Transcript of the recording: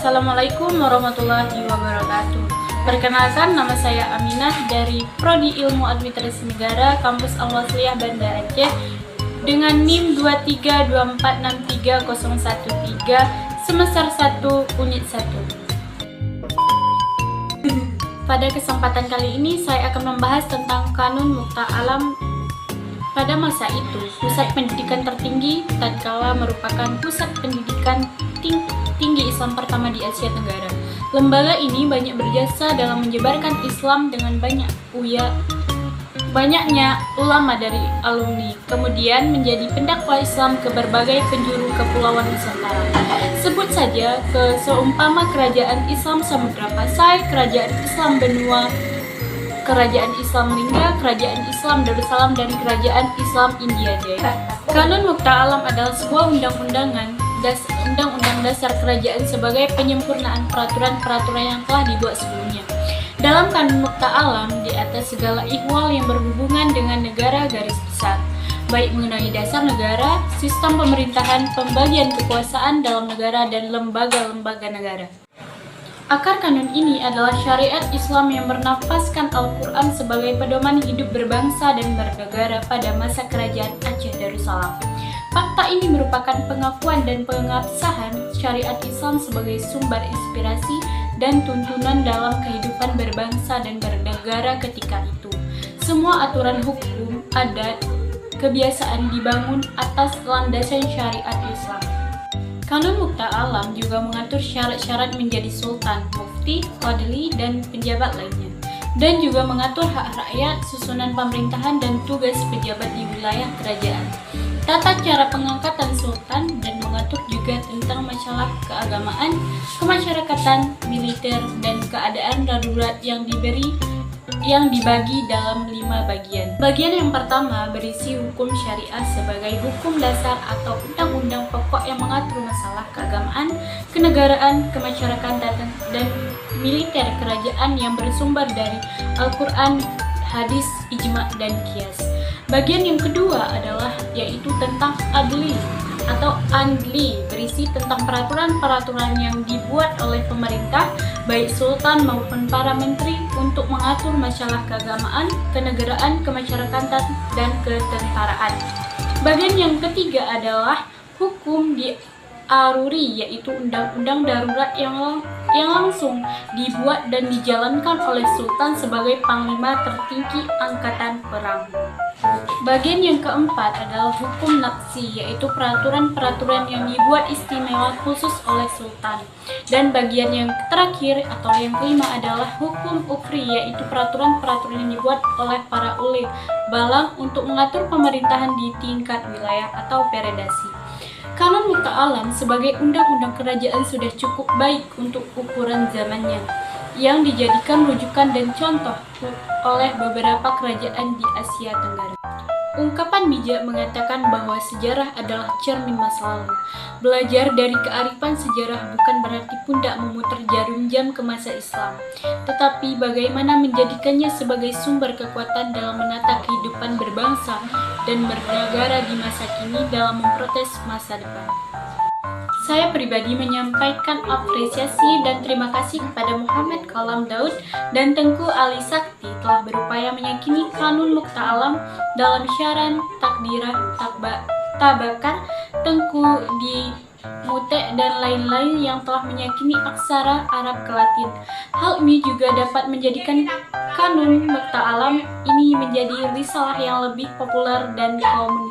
Assalamualaikum warahmatullahi wabarakatuh. Perkenalkan, nama saya Aminah dari Prodi Ilmu Administrasi Negara Kampus Al-Wasliyah Banda Aceh dengan NIM 232463013 semester 1 unit 1. Pada kesempatan kali ini saya akan membahas tentang Kanun Muqta Alam. Pada masa itu, pusat pendidikan tertinggi tatkala merupakan pusat pendidikan tinggi Islam pertama di Asia Tenggara. Lembaga ini banyak berjasa dalam menyebarkan Islam dengan banyaknya ulama dari alumni, kemudian menjadi pendakwah Islam ke berbagai penjuru kepulauan Nusantara. Sebut saja seumpama Kerajaan Islam Samudra Pasai, Kerajaan Islam Benua, Kerajaan Islam Lingga, Kerajaan Islam Darussalam, dan Kerajaan Islam India Jaya. Kanun Muqta Alam adalah sebuah undang-undang dasar kerajaan sebagai penyempurnaan peraturan-peraturan yang telah dibuat sebelumnya. Dalam Kanun Muqta Alam, di atas segala ihwal yang berhubungan dengan negara garis besar, baik mengenai dasar negara, sistem pemerintahan, pembagian kekuasaan dalam negara, dan lembaga-lembaga negara. Akar kanun ini adalah syariat Islam yang bernafaskan Al-Quran sebagai pedoman hidup berbangsa dan bernegara pada masa kerajaan Aceh Darussalam. Fakta ini merupakan pengakuan dan pengabsahan syariat Islam sebagai sumber inspirasi dan tuntunan dalam kehidupan berbangsa dan bernegara ketika itu. Semua aturan hukum, adat, kebiasaan dibangun atas landasan syariat Islam. Kanun Muqta Alam juga mengatur syarat-syarat menjadi sultan, mufti, qadli, dan penjabat lainnya, dan juga mengatur hak rakyat, susunan pemerintahan, dan tugas pejabat di wilayah kerajaan, tata cara pengangkatan sultan, dan mengatur juga tentang masalah keagamaan, kemasyarakatan, militer, dan keadaan darurat yang dibagi dalam 5 bagian. Bagian yang pertama berisi hukum syariah sebagai hukum dasar atau undang-undang pokok yang mengatur masalah keagamaan, kenegaraan, kemasyarakatan, dan militer kerajaan yang bersumber dari Al-Quran, hadis, ijma, dan qiyas. Bagian yang kedua adalah yaitu tentang adli atau andli, berisi tentang peraturan-peraturan yang dibuat oleh pemerintah, baik sultan maupun para menteri, untuk mengatur masalah keagamaan, kenegaraan, kemasyarakatan, dan ketentaraan. Bagian yang ketiga adalah hukum di aruri, yaitu undang-undang darurat yang langsung dibuat dan dijalankan oleh sultan sebagai panglima tertinggi angkatan perang. Bagian yang keempat adalah hukum nafsi, yaitu peraturan-peraturan yang dibuat istimewa khusus oleh sultan. Dan bagian yang terakhir atau yang kelima adalah hukum ukri, yaitu peraturan-peraturan yang dibuat oleh para ulil balang untuk mengatur pemerintahan di tingkat wilayah atau peredasi. Kanun Muqta Alam sebagai undang-undang kerajaan sudah cukup baik untuk ukuran zamannya, yang dijadikan rujukan dan contoh oleh beberapa kerajaan di Asia Tenggara. Ungkapan bijak mengatakan bahwa sejarah adalah cermin masa lalu. Belajar dari kearifan sejarah bukan berarti pundak memutar jarum jam ke masa Islam, tetapi bagaimana menjadikannya sebagai sumber kekuatan dalam menata kehidupan berbangsa dan bernegara di masa kini dalam memprotes masa depan. Saya pribadi menyampaikan apresiasi dan terima kasih kepada Muhammad Kalam Daud dan Tengku Ali Sakti telah berupaya meyakini Kanun Muqta Alam dalam syaran takdirah, tabakar, Tengku di Mute, dan lain-lain yang telah meyakini aksara Arab ke Latin. Hal ini juga dapat menjadikan Kanun Muqta Alam ini menjadi risalah yang lebih populer dan komunikatif.